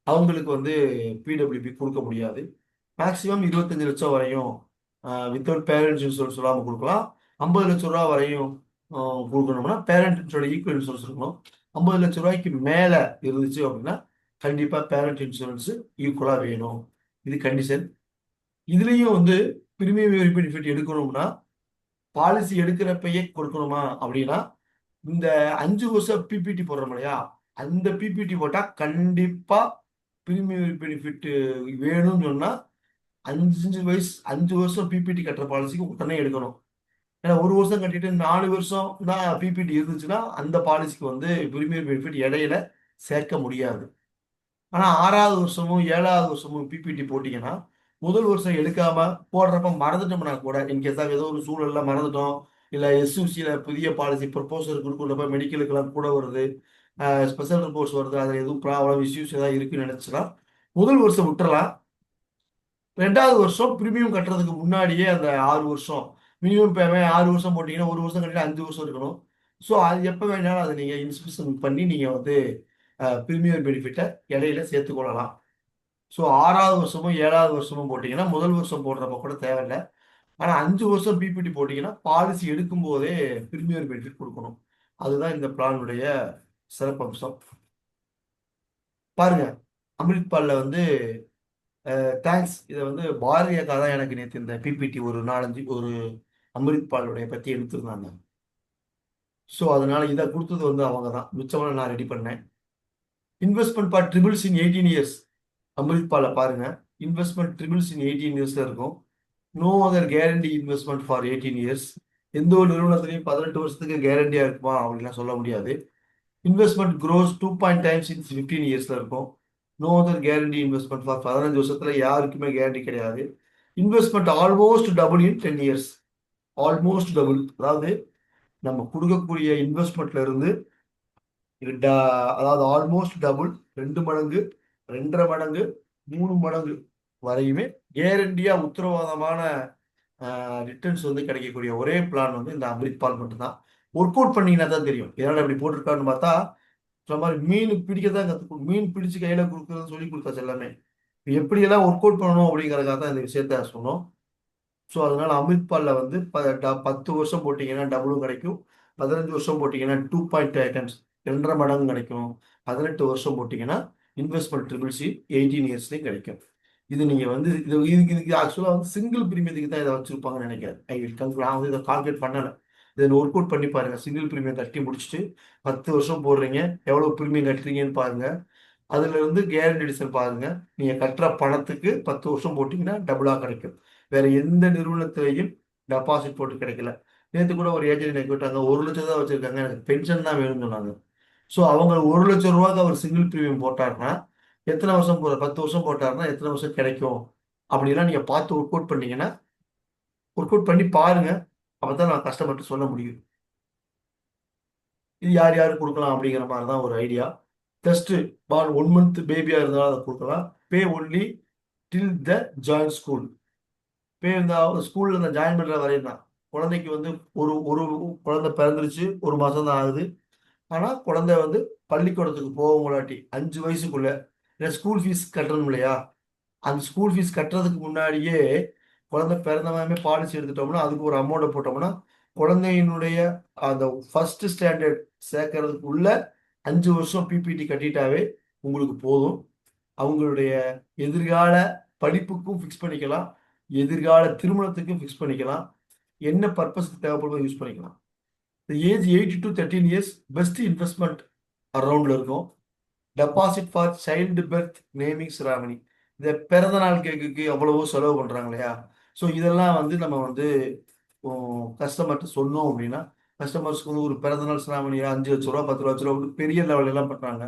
அவங்களுக்கு வந்து பிடபிள்யூபி கொடுக்க முடியாது. மேக்ஸிமம் 25 லட்சம் வரையும் வித்தவுட் பேரண்ட்ஸ் இன்சூரன்ஸ் இல்லாமல் கொடுக்கலாம். 50 லட்சம் ரூபா வரையும் கொடுக்கணும்னா பேரண்ட்ஸோட ஈக்குவல் இன்சூரன்ஸ் இருக்கணும். 50 லட்சம் ரூபாய்க்கு மேலே இருந்துச்சு அப்படின்னா கண்டிப்பாக பேரண்ட் இன்சூரன்ஸ் ஈக்குவலாக வேணும். இது கண்டிஷன். இதுலேயும் வந்து பிரீமியம் பெனிஃபிட் எடுக்கணும்னா பாலிசி எடுக்கிறப்பயே கொடுக்கணுமா அப்படின்னா இந்த 5 வருஷம் பிபிடி போடுறோம் இல்லையா அந்த பிபிடி போட்டால் கண்டிப்பாக பிரீமியம் பெனிஃபிட் வேணும்னு சொன்னால் 5 வருஷம் பிபிடி கட்டுற பாலிசிக்கு உடனே எடுக்கணும். ஏன்னா 1 வருஷம் கட்டிட்டு 4 வருஷம் தான் பிபிடி இருந்துச்சுன்னா அந்த பாலிசிக்கு வந்து பிரீமியம் பெனிஃபிட் இடையில சேர்க்க முடியாது. ஆனால் 6வது வருஷமும் 7வது வருஷமும் பிபிடி போட்டிங்கன்னா முதல் வருஷம் எடுக்காம போடுறப்ப மறந்துட்டோம்னா கூட இன்கேஸாக ஏதோ ஒரு சூழல்ல மறந்துட்டோம் இல்லை எஸ்யூசியில புதிய பாலிசி ப்ரொபோசல் கொடுக்குறப்ப மெடிக்கலுக்கெல்லாம் கூட வருது ஸ்பெஷல் ரிப்போர்ட்ஸ் வருது அதில் எதுவும் ப்ராப்ளம் இஷ்யூஸ் ஏதாவது இருக்குன்னு நினைச்சுன்னா முதல் வருஷம் விட்டுறலாம். 2வது வருஷம் பிரீமியம் கட்டுறதுக்கு முன்னாடியே அந்த 6 வருஷம் மினிமம் பேமெண்ட் 6 வருஷம் போட்டிங்கன்னா 1 வருஷம் கட்டினா 5 வருஷம் இருக்கணும். ஸோ அது எப்போ வேணாலும் அதை நீங்கள் இன்ஸ்பெக்ஷன் பண்ணி நீங்கள் வந்து பிரீமியம் பெனிஃபிட்டை இடையில சேர்த்துக்கொள்ளலாம். ஸோ 6வது வருஷமும் 7வது வருஷமும் போட்டிங்கன்னா முதல் வருஷம் போடுறப்ப கூட தேவையில்லை. ஆனால் 5 வருஷம் பிபிடி போட்டிங்கன்னா பாலிசி எடுக்கும் போதே பிரீமியம் பெனிஃபிட் கொடுக்கணும். அதுதான் இந்த பிளானுடைய சிறப்பம்சம். பாருங்க அம்ரித் பால்ல வந்து தேங்க்ஸ். இதை வந்து பாரதிய தான் எனக்கு நேற்று இந்த பிபிடி ஒரு 4-5 ஒரு அம்ரித் பாலுடைய பற்றி எடுத்திருந்தாங்க. ஸோ அதனால இதை கொடுத்தது வந்து அவங்க தான். மிச்சமான நான் ரெடி பண்ணேன். Investment for triples in 18 years அம்ரித் பாலை பாருங்க. இன்வெஸ்ட்மெண்ட் ட்ரிபிள்ஸ் இன் 18 இயர்ஸ்ல இருக்கும். No other guarantee investment for 18 years. எந்த ஒரு நிறுவனத்திலையும் 18 வருஷத்துக்கு கேரண்டியா இருக்குமா அப்படின்லாம் சொல்ல முடியாது. இன்வெஸ்ட்மெண்ட் க்ரோஸ் 2 times in 15 இயர்ஸ்ல இருக்கும். No other guarantee investment for 15 வருஷத்துல யாருக்குமே கேரண்டி கிடையாது. Investment almost double in 10 years. Almost double அதாவது நம்ம கொடுக்கக்கூடிய இன்வெஸ்ட்மெண்ட்ல இருந்து அதாவது ஆல்மோஸ்ட் டபுள் 2 மடங்கு 2.5 மடங்கு 3 மடங்கு வரையுமே கேரண்டியா உத்தரவாதமான ரிட்டர்ன்ஸ் வந்து கிடைக்கக்கூடிய ஒரே பிளான் வந்து இந்த அம்ரித் பால் மட்டும்தான். ஒர்க் அவுட் பண்ணீங்கன்னா தான் தெரியும் எதனால இப்படி போட்டிருக்கான்னு பார்த்தா சொன்ன மாதிரி மீன் பிடிக்க தான் கற்றுக்கணும். மீன் பிடிச்சு கையில கொடுக்குறதுன்னு சொல்லி கொடுத்தாச்சு எல்லாமே. எப்படியெல்லாம் ஒர்க் அவுட் பண்ணணும் அப்படிங்கிறதுக்காக தான் இந்த விஷயத்த சொன்னோம். ஸோ அதனால அம்ரித் பால்ல வந்து 10 வருஷம் போட்டிங்கன்னா டபுளும் கிடைக்கும். 15 வருஷம் போட்டிங்கன்னா 2.5 times 2.5 மடங்கு கிடைக்கும். 18 வருஷம் போட்டிங்கன்னா இன்வெஸ்ட்மெண்ட் ட்ரிபிள்சி 18 இயர்ஸ்லேயும் கிடைக்கும். இது நீங்கள் வந்து இதுக்கு ஆக்சுவலாக வந்து சிங்கிள் பிரீமியத்துக்கு தான் இதை வச்சுருப்பாங்கன்னு நினைக்கிறேன். நான் வந்து இதை கால்குலேட் பண்ணலை. இதை ஒர்க் அவுட் பண்ணி பாருங்க. சிங்கிள் பிரீமியம் கட்டி முடிச்சுட்டு 10 வருஷம் போடுறீங்க எவ்வளோ பிரீமியம் கட்டுறீங்கன்னு பாருங்க. அதுல இருந்து கேரண்டி எடிஷன் பாருங்க. நீங்க கட்டுற பணத்துக்கு 10 வருஷம் போட்டீங்கன்னா டபுளா கிடைக்கும். வேற எந்த நிறுவனத்திலையும் டெபாசிட் போட்டு கிடைக்கல. நேற்று கூட ஒரு ஏஜென்ட் எனக்கு கேட்டாங்க, 1 லட்சம் தான் வச்சிருக்காங்க, எனக்கு பென்ஷன் தான் வேணும்னு சொன்னாங்க. ஸோ அவங்க 1 லட்சம் ரூபாய்க்கு அவர் சிங்கிள் பிரீமியம் போட்டாருன்னா எத்தனை வருஷம் 10 வருஷம் போட்டாருன்னா எத்தனை வருஷம் கிடைக்கும் அப்படிலாம் நீங்க பார்த்து ஒர்க் அவுட் பண்ணீங்கன்னா, ஒர்க் அவுட் பண்ணி பாருங்க. அப்பதான் நான் கஸ்டமர்கிட்ட சொல்ல முடியும். இது யார் யாருக்கு கொடுக்கலாம் அப்படிங்கிற மாதிரி தான் ஒரு ஐடியா. ஜஸ்ட் 1 மந்த் பேபியா இருந்தாலும் அதை கொடுக்கலாம். பே ஒன்லி டில் த ஜாயின் ஸ்கூல். பே இந்த ஸ்கூல்ல இந்த ஜாயின் பண்ற வரையும் தான். குழந்தைக்கு வந்து ஒரு ஒரு குழந்தை பிறந்துருச்சு, 1 மாசம் தான் ஆகுது. ஆனா குழந்தை வந்து பள்ளிக்கூடத்துக்கு போகவங்களாட்டி 5 வயசுக்குள்ள ஸ்கூல் ஃபீஸ் கட்டணும் இல்லையா? அந்த ஸ்கூல் ஃபீஸ் கட்டுறதுக்கு முன்னாடியே குழந்தை பிறந்தவமே பாலிசி எடுத்துட்டோம்னா அதுக்கு ஒரு அமௌண்ட்டை போட்டோம்னா குழந்தையினுடைய அந்த ஃபர்ஸ்ட் ஸ்டாண்டர்ட் சேர்க்கறதுக்கு உள்ள 5 வருஷம் பிபிடி கட்டிட்டாவே உங்களுக்கு போதும். அவங்களுடைய எதிர்கால படிப்புக்கும் ஃபிக்ஸ் பண்ணிக்கலாம், எதிர்கால திருமணத்துக்கும் ஃபிக்ஸ் பண்ணிக்கலாம், என்ன பர்பஸ்க்கு தேவைப்படுமோ யூஸ் பண்ணிக்கலாம். இந்த age 8 to 13 years best investment அரௌண்ட்ல இருக்கும். Deposit for child birth naming ceremony. இந்த பிறந்த நாள் கேக்குக்கு எவ்வளவோ செலவு பண்றாங்க இல்லையா? ஸோ இதெல்லாம் வந்து நம்ம வந்து கஸ்டமர்கிட்ட சொன்னோம் அப்படின்னா கஸ்டமர்ஸ்க்கு வந்து ஒரு பிறந்த நாள் செராமனி 5 லட்ச ரூபா 10 லட்ச ரூபா பெரிய லெவல் எல்லாம் பண்றாங்க.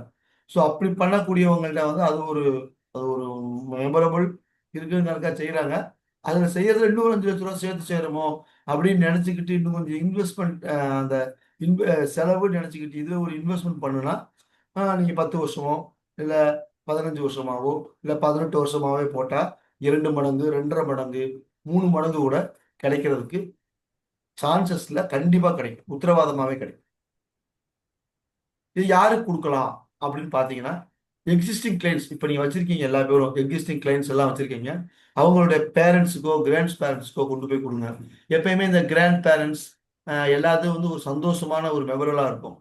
ஸோ அப்படி பண்ணக்கூடியவங்கள்ட்ட வந்து அது ஒரு மெமரபிள் இருக்குன்னு கணக்கா செய்யறாங்க. அதுல செய்யறதுல இன்னும் 5 லட்ச ரூபா சேர்த்து செய்யறோமோ அப்படின்னு நினைச்சுக்கிட்டு இன்னும் கொஞ்சம் இன்வெஸ்ட்மெண்ட் அந்த செலவு நினைச்சுக்கிட்டு இதுல ஒரு இன்வெஸ்ட்மெண்ட் பண்ணுனா நீங்க 10 வருஷமோ இல்ல 15 வருஷமாவோ இல்ல 18 வருஷமாவே போட்டா 2 மடங்கு 2.5 மடங்கு 3 மடங்கு கூட கிடைக்கிறதுக்கு சான்சஸ்ல கண்டிப்பா கிடைக்கும், உத்தரவாதமாவே கிடைக்கும். இது யாருக்கு கொடுக்கலாம் அப்படின்னு பாத்தீங்கன்னா எக்ஸிஸ்டிங் கிளைண்ட்ஸ். இப்ப நீங்க வச்சிருக்கீங்க எல்லா பேரும் எக்ஸிஸ்டிங் கிளைண்ட்ஸ் எல்லாம் வச்சிருக்கீங்க, அவங்களுடைய பேரண்ட்ஸுக்கோ கிராண்ட் பேரண்ட்ஸ்க்கோ கொண்டு போய் கொடுங்க. எப்பயுமே இந்த கிராண்ட் பேரண்ட்ஸ் எல்லாத்தையும் வந்து ஒரு சந்தோஷமான ஒரு மெமரலா இருக்கும்.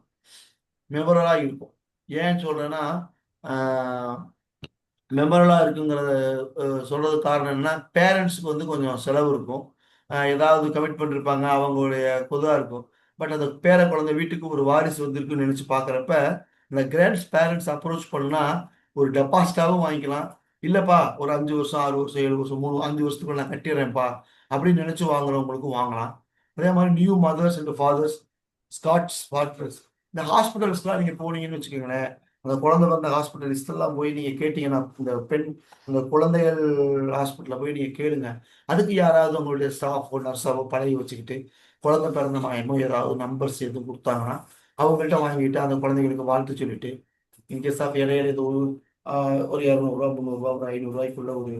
ஏன் சொல்றேன்னா மெமரலா இருக்குங்கிறத சொல்றது காரணம் என்ன, பேரண்ட்ஸுக்கு வந்து கொஞ்சம் செலவு இருக்கும், ஏதாவது கமிட்மெண்ட் இருப்பாங்க, அவங்களுடைய பொதுவாக இருக்கும். பட் அந்த பேர குழந்தை வீட்டுக்கு ஒரு வாரிசு வந்திருக்குன்னு நினைச்சு பார்க்குறப்ப இந்த கிராண்ட்ஸ் பேரண்ட்ஸ் அப்ரோச் பண்ணா ஒரு டெபாசிட்டாகவும் வாங்கிக்கலாம். இல்லப்பா ஒரு 5 வருஷம் 6 வருஷம் 7 வருஷம் 5 வருஷத்துக்குள்ள நான் கட்டிடுறேன்ப்பா அப்படின்னு நினைச்சு வாங்குறவங்களுக்கும் வாங்கலாம். அதே மாதிரி நியூ மதர்ஸ் அண்ட் ஃபாதர்ஸ் ஸ்காட்ஸ் ஃபாதர்ஸ் இந்த ஹாஸ்பிட்டல்ஸ்லாம் நீங்க போனீங்கன்னு வச்சுக்கோங்களேன், அந்த குழந்தை வந்த ஹாஸ்பிட்டல் லிஸ்ட் எல்லாம் போய் நீங்க கேட்டீங்கன்னா இந்த குழந்தைகள் ஹாஸ்பிட்டல்ல போய் நீங்க கேளுங்க. அதுக்கு யாராவது உங்களுடைய ஸ்டாஃபோ நர்ஸாவோ பழகி வச்சுக்கிட்டு குழந்தை பிறந்த மாயமோ ஏதாவது நம்பர்ஸ் எதுவும் கொடுத்தாங்கன்னா அவங்கள்ட்ட வாங்கிட்டு அந்த குழந்தைங்களுக்கு வாழ்த்து சொல்லிட்டு இன்கேஸ் ஆஃப் இடையில இது ஒரு 200 ரூபா 300 ரூபா ஒரு 500 ரூபாய்க்குள்ள ஒரு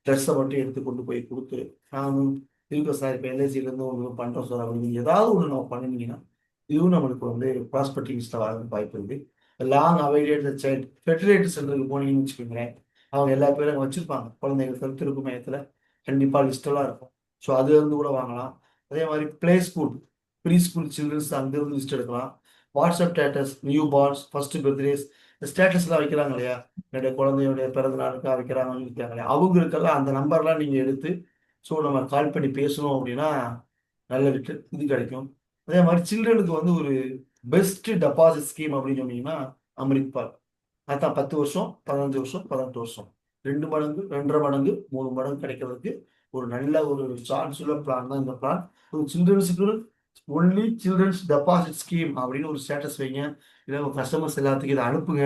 ட்ரெஸ்ஸை மட்டும் எடுத்து கொண்டு போய் கொடுத்து நானும் இருக்கோம் சார் இப்போ எல்ஐசியிலேருந்து ஒன்று பண்ணுறோம் சார் அப்படின்னு ஏதாவது ஒன்று நம்ம பண்ணினீங்கன்னா இதுவும் நம்மளுக்கு வந்து ப்ராஸ்பெக்டிவ்ஸ்ல வர வாய்ப்பு இருக்கு. லாங் அவைடட் சைல்டு ஃபெர்டிலிட்டி சென்டருக்கு போனீங்கன்னு வச்சுக்கோங்களேன், அவங்க எல்லா பேரும் அங்கே வச்சிருப்பாங்க குழந்தைகள் கருத்திருப்பு மையத்தில் கண்டிப்பாக லிஸ்டெல்லாம் இருக்கும். ஸோ அதுலேருந்து கூட வாங்கலாம். அதே மாதிரி play school pre school children's அங்கேருந்து லிஸ்ட் எடுக்கலாம். WhatsApp status new borns first birthdays ஸ்டேட்டஸ்லாம் வைக்கிறாங்க இல்லையா, என்னுடைய குழந்தையுடைய பிறந்த நாளுக்காக வைக்கிறாங்கன்னு இருக்காங்க இல்லையா, அவங்களுக்கெல்லாம் அந்த நம்பர்லாம் நீங்கள் எடுத்து ஸோ நம்ம கால் பண்ணி பேசணும் அப்படின்னா நல்ல இது கிடைக்கும். அதே மாதிரி சில்ட்ரனுக்கு வந்து ஒரு பெஸ்ட் டெபாசிட் ஸ்கீம் அப்படின்னு சொன்னீங்கன்னா அம்ரித்பால். அதான் 10 வருஷம் 15 வருஷம் 18 வருஷம் 2 மடங்கு 2.5 மடங்கு 3 மடங்கு கிடைக்கிறதுக்கு ஒரு நல்ல ஒரு சான்ஸ் உள்ள பிளான் தான் இந்த பிளான். ஒரு சில்ட்ரன்ஸுக்கு ஒன்லி சில்ட்ரன்ஸ் டெபாசிட் ஸ்கீம் அப்படின்னு ஒரு ஸ்டேட்டஸ் வைங்க, இல்லை உங்க கஸ்டமர்ஸ் எல்லாத்துக்கும் இதை அனுப்புங்க.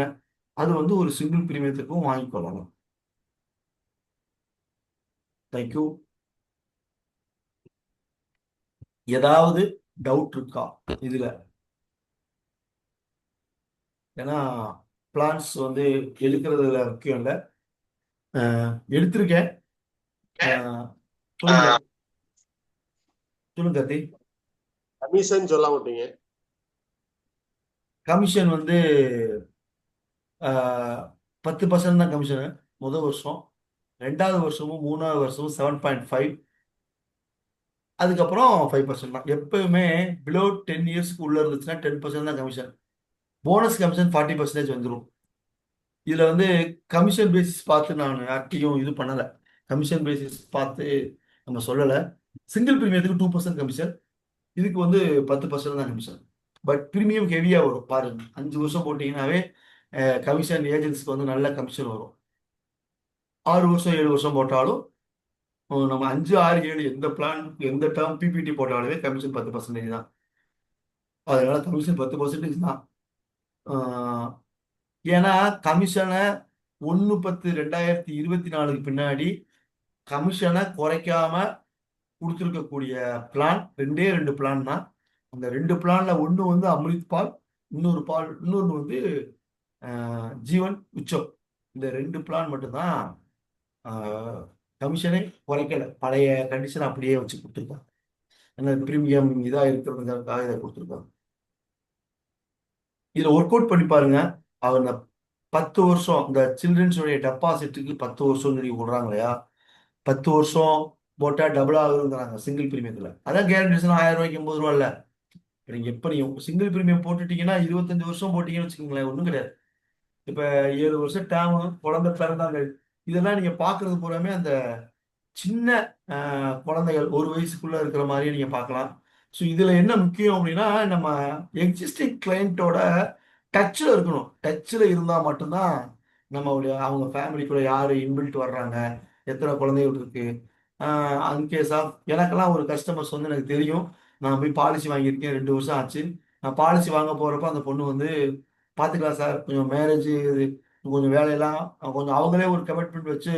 அது வந்து ஒரு சிங்கிள் பிரீமியத்துக்கும் வாங்கிக்கொள்ளலாம். தேங்க்யூ. ஏதாவது டவுட் இருக்கா இதுல? ஏன்னா பிளான்ஸ் வந்து எடுக்கிறதுல முக்கியம் இல்லை, எடுத்திருக்கேன். சொல்லுங்க சொல்லுங்க கத்தி. கமிஷன் சொல்ல மாட்டீங்க? கமிஷன் வந்து 10% தான் கமிஷனு முதல் வருஷம், 2வது வருஷமும் 3வது வருஷமும் 7.5, அதுக்கப்புறம் 5% தான். எப்பவுமே பிலோ 10 இயர்ஸ்க்கு உள்ள இருந்துச்சுன்னா 10% தான் கமிஷன். போனஸ் கமிஷன் 40% வந்துடும். இதுல வந்து கமிஷன் பேசிஸ் பார்த்து நான் யார்ட்டையும் இது பண்ணலை, கமிஷன் பேசிஸ் பார்த்து நம்ம சொல்லலை. சிங்கிள் பிரீமியத்துக்கு 2% கமிஷன், இதுக்கு வந்து 10% தான் கமிஷன். பட் பிரீமியம் ஹெவியா வரும் பாருங்க. 5 வருஷம் போட்டீங்கன்னாவே கமிஷன் ஏஜென்ட்ஸ்க்கு வந்து நல்ல கமிஷன் வரும். 6 வருஷம் 7 வருஷம் போட்டாலும் நம்ம 5 6 7 எந்த பிளான் எந்த டேர்ம் பிபிடி போட்டாலுமே கமிஷன் 10% தான். அதனால கமிஷன் 10% தான். ஆஹ் ஏன்னா கமிஷனை 1/10/2024 பின்னாடி கமிஷனை குறைக்காம கொடுத்துருக்கக்கூடிய பிளான் 2 பிளான் தான். அந்த 2 பிளான்ல ஒன்று வந்து அம்ரித் பால், இன்னொன்று வந்து ஜீவன் உச்சம். இந்த 2 பிளான் மட்டும்தான் கமிஷனை குறைக்கல, பழைய கண்டிஷன் அப்படியே வச்சு கொடுத்துருக்காங்க. ஏன்னா பிரீமியம் இதாக இருக்கிறதுக்காக இதை கொடுத்துருக்காங்க. இதில் ஒர்க் அவுட் பண்ணி பாருங்க. அவர் இந்த 10 வருஷம் இந்த சில்ட்ரன்ஸுடைய டெபாசிட்டுக்கு 10 வருஷம் சொல்லி விடுறாங்க இல்லையா, 10 வருஷம் போட்டால் டபுள் ஆகுதுங்கிறாங்க சிங்கிள் பிரீமியத்தில். அதான் கேரண்டிஷன் 1000 ரூபாய்க்கு 80 ரூபா இல்லை. நீங்கள் எப்போ நீங்கள் சிங்கிள் பிரீமியம் போட்டுட்டீங்கன்னா 25 வருஷம் போட்டீங்கன்னு வச்சுக்கோங்களேன், ஒன்றும் கிடையாது. இப்போ 7 வருஷம் டேமு, குழந்தை பிறந்தாங்க, இதெல்லாம் நீங்கள் பார்க்குறது பூராமே அந்த சின்ன குழந்தைகள் 1 வயசுக்குள்ளே இருக்கிற மாதிரியே நீங்கள் பார்க்கலாம். ஸோ இதில் என்ன முக்கியம் அப்படின்னா, நம்ம எக்ஸிஸ்டிங் கிளைண்ட்டோட டச்சில் இருக்கணும். டச்சில் இருந்தால் மட்டும்தான் நம்மளுடைய அவங்க ஃபேமிலிக்குள்ளே யார் இன்பில்ட் வர்றாங்க, எத்தனை குழந்தைகள் இருக்கு. அன்கேஸ் ஆஃப் எனக்கெல்லாம் ஒரு கஸ்டமர்ஸ் வந்து எனக்கு தெரியும். நான் போய் பாலிசி வாங்கியிருக்கேன், 2 வருஷம் ஆச்சு. நான் பாலிசி வாங்க போகிறப்ப அந்த பொண்ணு வந்து பார்த்துக்கலாம் சார், கொஞ்சம் மேரேஜ் கொஞ்சம் வேலையெல்லாம் கொஞ்சம் அவங்களே ஒரு கமிட்மெண்ட் வச்சு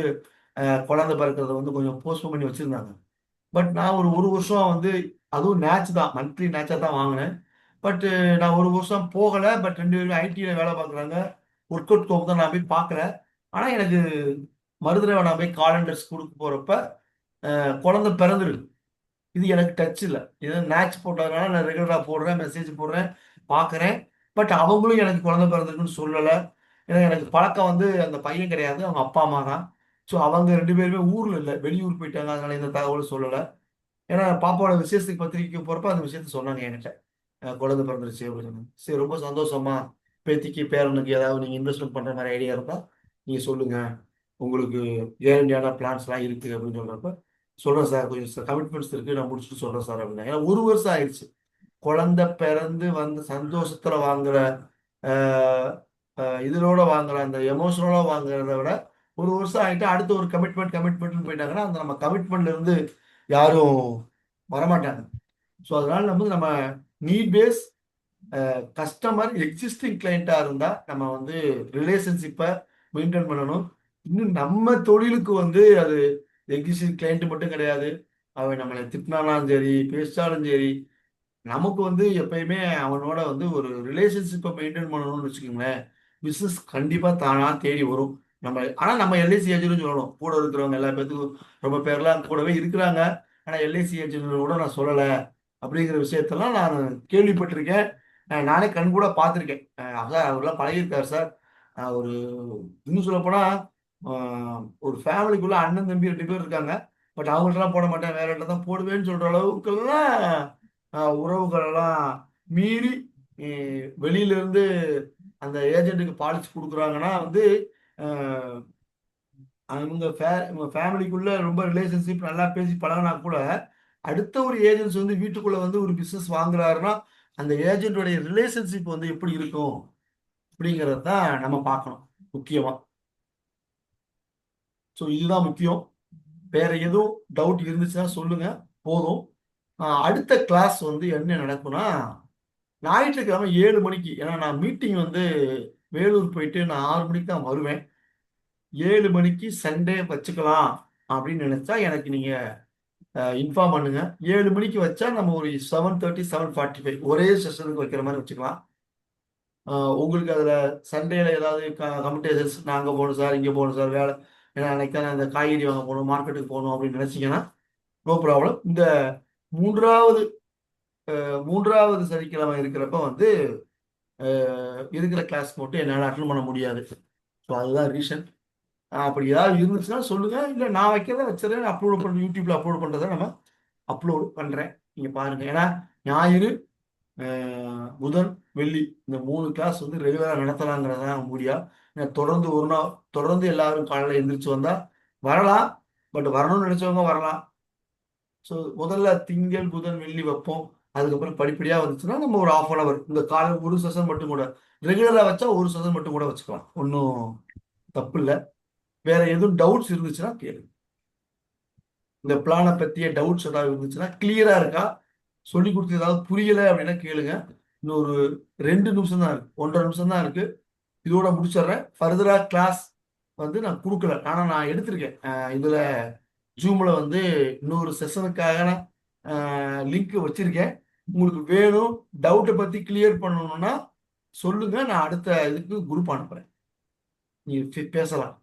குழந்தை பிறக்கிறத வந்து கொஞ்சம் போஸ்ட்போன் பண்ணி வச்சுருந்தாங்க. பட் நான் ஒரு வருஷம் வந்து அதுவும் நேட்ச் தான், மந்த்லி நேட்சாக தான் வாங்கினேன். பட்டு நான் 1 வருஷம் போகலை. பட் 2 பேரும் ஐடியில் வேலை பார்க்குறாங்க. ஒர்க் அவுட் கோப் தான் நான் போய் பார்க்கல. ஆனால் எனக்கு மறுதடவை நான் போய் காலண்டர்ஸ் கொடுக்க போகிறப்ப குழந்தை பிறந்துருக்கு. இது எனக்கு டச் இல்லை. இது நேட்ச் போட்டதுனால நான் ரெகுலராக போடுறேன், மெசேஜ் போடுறேன், பார்க்குறேன். பட் அவங்களும் எனக்கு குழந்தை பிறந்திருக்குன்னு சொல்லலை. ஏன்னா எனக்கு பழக்கம் வந்து அந்த பையன் கிடையாது, அவங்க அப்பா அம்மா தான். ஸோ அவங்க 2 பேருமே ஊரில் இல்லை, வெளியூர் போயிட்டாங்க. அதனால இந்த தகவலும் சொல்லலை. ஏன்னா பாப்பாவோட விசேஷத்துக்கு பத்திரிக்கை போகிறப்ப அந்த விஷயத்த சொன்னாங்க என்கிட்ட, குழந்தை பிறந்துருச்சு அப்படின்னு. சரி, ரொம்ப சந்தோஷமா, பேத்திக்கு பேரனுக்கு ஏதாவது நீங்கள் இன்வெஸ்ட்மெண்ட் பண்ணுற மாதிரி ஐடியா இருந்தால் நீங்கள் சொல்லுங்கள், உங்களுக்கு கேரண்டியான பிளான்ஸ்லாம் இருக்குது அப்படின்னு சொல்கிறப்ப சொல்கிறேன் சார், கொஞ்சம் கமிட்மெண்ட்ஸ் இருக்குது, நான் முடிச்சுட்டு சொல்கிறேன் சார் அப்படின்னா. ஏன்னா 1 வருஷம் ஆயிடுச்சு. குழந்தை பிறந்து வந்து சந்தோஷத்தில் வாங்குற இதனோட வாங்குற அந்த எமோஷனலாக வாங்குறத விட 1 வருஷம் ஆகிட்டு அடுத்த ஒரு கமிட்மெண்ட்னு போயிட்டாங்கன்னா அந்த நம்ம கமிட்மெண்ட்ல இருந்து யாரும் வரமாட்டாங்க. ஸோ அதனால நம்ம நீட் பேஸ் கஸ்டமர் எக்ஸிஸ்டிங் கிளைண்ட்டாக இருந்தால் நம்ம வந்து ரிலேஷன்ஷிப்பை மெயின்டைன் பண்ணணும். இன்னும் நம்ம தொழிலுக்கு வந்து அது எக்ஸிஸ்டிங் கிளைண்ட்டு மட்டும் கிடையாது. அவன் நம்மளை திட்டினாலும் சரி, பேசினாலும் சரி, நமக்கு வந்து எப்பயுமே அவனோட வந்து ஒரு ரிலேஷன்ஷிப்பை மெயின்டைன் பண்ணணும்னு வச்சுக்கோங்களேன், பிஸ்னஸ் கண்டிப்பாக தானாக தேடி வரும். ஆனால் நம்ம எல்ஐசி ஏஜென்ட்னு சொல்லணும். கூட இருக்கிறவங்க எல்லா பேர்த்துக்கும் ரொம்ப பேர்லாம் கூடவே இருக்கிறாங்க. ஆனால் எல்ஐசி ஏஜென்ட் கூட நான் சொல்லலை அப்படிங்கிற விஷயத்தெல்லாம் நான் கேள்விப்பட்டிருக்கேன். நானே கண் கூட பார்த்துருக்கேன். சார் அவர்லாம் பழகிருக்கார் சார். ஒரு இன்னும் சொல்லப்போனால் ஒரு ஃபேமிலிக்குள்ளே அண்ணன் தம்பி 2 பேர் இருக்காங்க. பட் அவங்கள்ட்டலாம் போட மாட்டேன், வேற இடத்துல தான் போடுவேன்னு சொல்கிற அளவுக்கெல்லாம் உறவுகளெல்லாம் மீறி வெளியிலேருந்து அந்த ஏஜென்ட்டுக்கு பாலிசி கொடுக்குறாங்கன்னா வந்து அவங்க ஃபேமிலிக்குள்ள ரொம்ப ரிலேஷன்ஷிப் நல்லா பேசி பழகினா கூட அடுத்த ஒரு ஏஜென்ட்ஸ் வந்து வீட்டுக்குள்ள வந்து ஒரு பிஸ்னஸ் வாங்குறாருன்னா அந்த ஏஜென்ட்டோடைய ரிலேஷன்ஷிப் வந்து எப்படி இருக்கும் அப்படிங்கிறது தான் நம்ம பார்க்கணும் முக்கியமாக. ஸோ இதுதான் முக்கியம். வேற எதுவும் டவுட் இருந்துச்சுன்னா சொல்லுங்க, போதும். அடுத்த கிளாஸ் வந்து என்ன நடக்கும்னா ஞாயிற்றுக்கிழமை 7 மணிக்கு. ஏன்னா நான் மீட்டிங் வந்து வேலூர் போயிட்டு நான் 6 மணிக்கு தான் வருவேன். 7 மணிக்கு சண்டே வச்சுக்கலாம் அப்படின்னு நினைச்சா எனக்கு நீங்க இன்ஃபார்ம் பண்ணுங்க. 7 மணிக்கு வச்சா நம்ம ஒரு 7:30 7:45 ஒரே செஷனுக்கு வைக்கிற மாதிரி வச்சுக்கலாம். உங்களுக்கு அதில் சண்டேல ஏதாவது கமிட்டேஷன்ஸ், நான் அங்கே போகணும் சார், இங்கே போகணும் சார், வேலை, ஏன்னா அன்னைக்கு தான் அந்த காய்கறி வாங்க போகணும், மார்க்கெட்டுக்கு போகணும் அப்படின்னு நினச்சிங்கன்னா நோ ப்ராப்ளம். இந்த மூன்றாவது சனிக்கிழமை இருக்கிறப்ப வந்து இருக்கிற கிளாஸ் மட்டும் என்னால் அட்டன் பண்ண முடியாது. ஸோ அதுதான் ரீசன். அப்படி ஏதாவது இருந்துச்சுன்னா சொல்லுங்க, இல்லை நான் வைக்கிறத வச்சுறேன், அப்லோட் பண்ண யூடியூப்ல அப்லோட் பண்ணுறதை நம்ம அப்லோடு பண்ணுறேன், நீங்கள் பாருங்கள். ஏன்னா ஞாயிறு, புதன், வெள்ளி இந்த 3 கிளாஸ் வந்து ரெகுலராக நடத்தலாங்கிறதான் முடியா. தொடர்ந்து ஒரு நாள் தொடர்ந்து எல்லாரும் காலையில் எந்திரிச்சு வந்தால் வரலாம். பட் வரணும்னு நினச்சவங்க வரலாம். ஸோ முதல்ல திங்கள், புதன், வெள்ளி வைப்போம். அதுக்கப்புறம் படிப்படியாக வந்துச்சுன்னா நம்ம ஒரு 1/2 hour இந்த காலை ஒரு செஷன் மட்டும் கூட ரெகுலரா வச்சா ஒரு செஷன் மட்டும் கூட வச்சுக்கலாம், ஒன்றும் தப்பு இல்லை. வேற எதுவும் டவுட்ஸ் இருந்துச்சுன்னா கேளுங்க. இந்த பிளானை பத்திய டவுட்ஸ் ஏதாவது இருந்துச்சுன்னா, கிளியரா இருக்கா, சொல்லி கொடுத்து ஏதாவது புரியல அப்படின்னா கேளுங்க. இன்னும் ஒரு 2 நிமிஷம் தான் இருக்கு, 1.5 நிமிஷம் தான் இருக்கு. இதோட முடிச்சிடுறேன். ஃபர்தரா கிளாஸ் வந்து நான் கொடுக்கல, ஆனா நான் எடுத்திருக்கேன். இதுல ஜூம்ல வந்து இன்னொரு செஷனுக்காக லிங்க் வச்சிருக்கேன். உங்களுக்கு வேணும், டவுட்டை பத்தி கிளியர் பண்ணணும்னா சொல்லுங்க, நான் அடுத்த இதுக்கு குரூப் அனுப்புறேன், நீங்க பேசலாம்.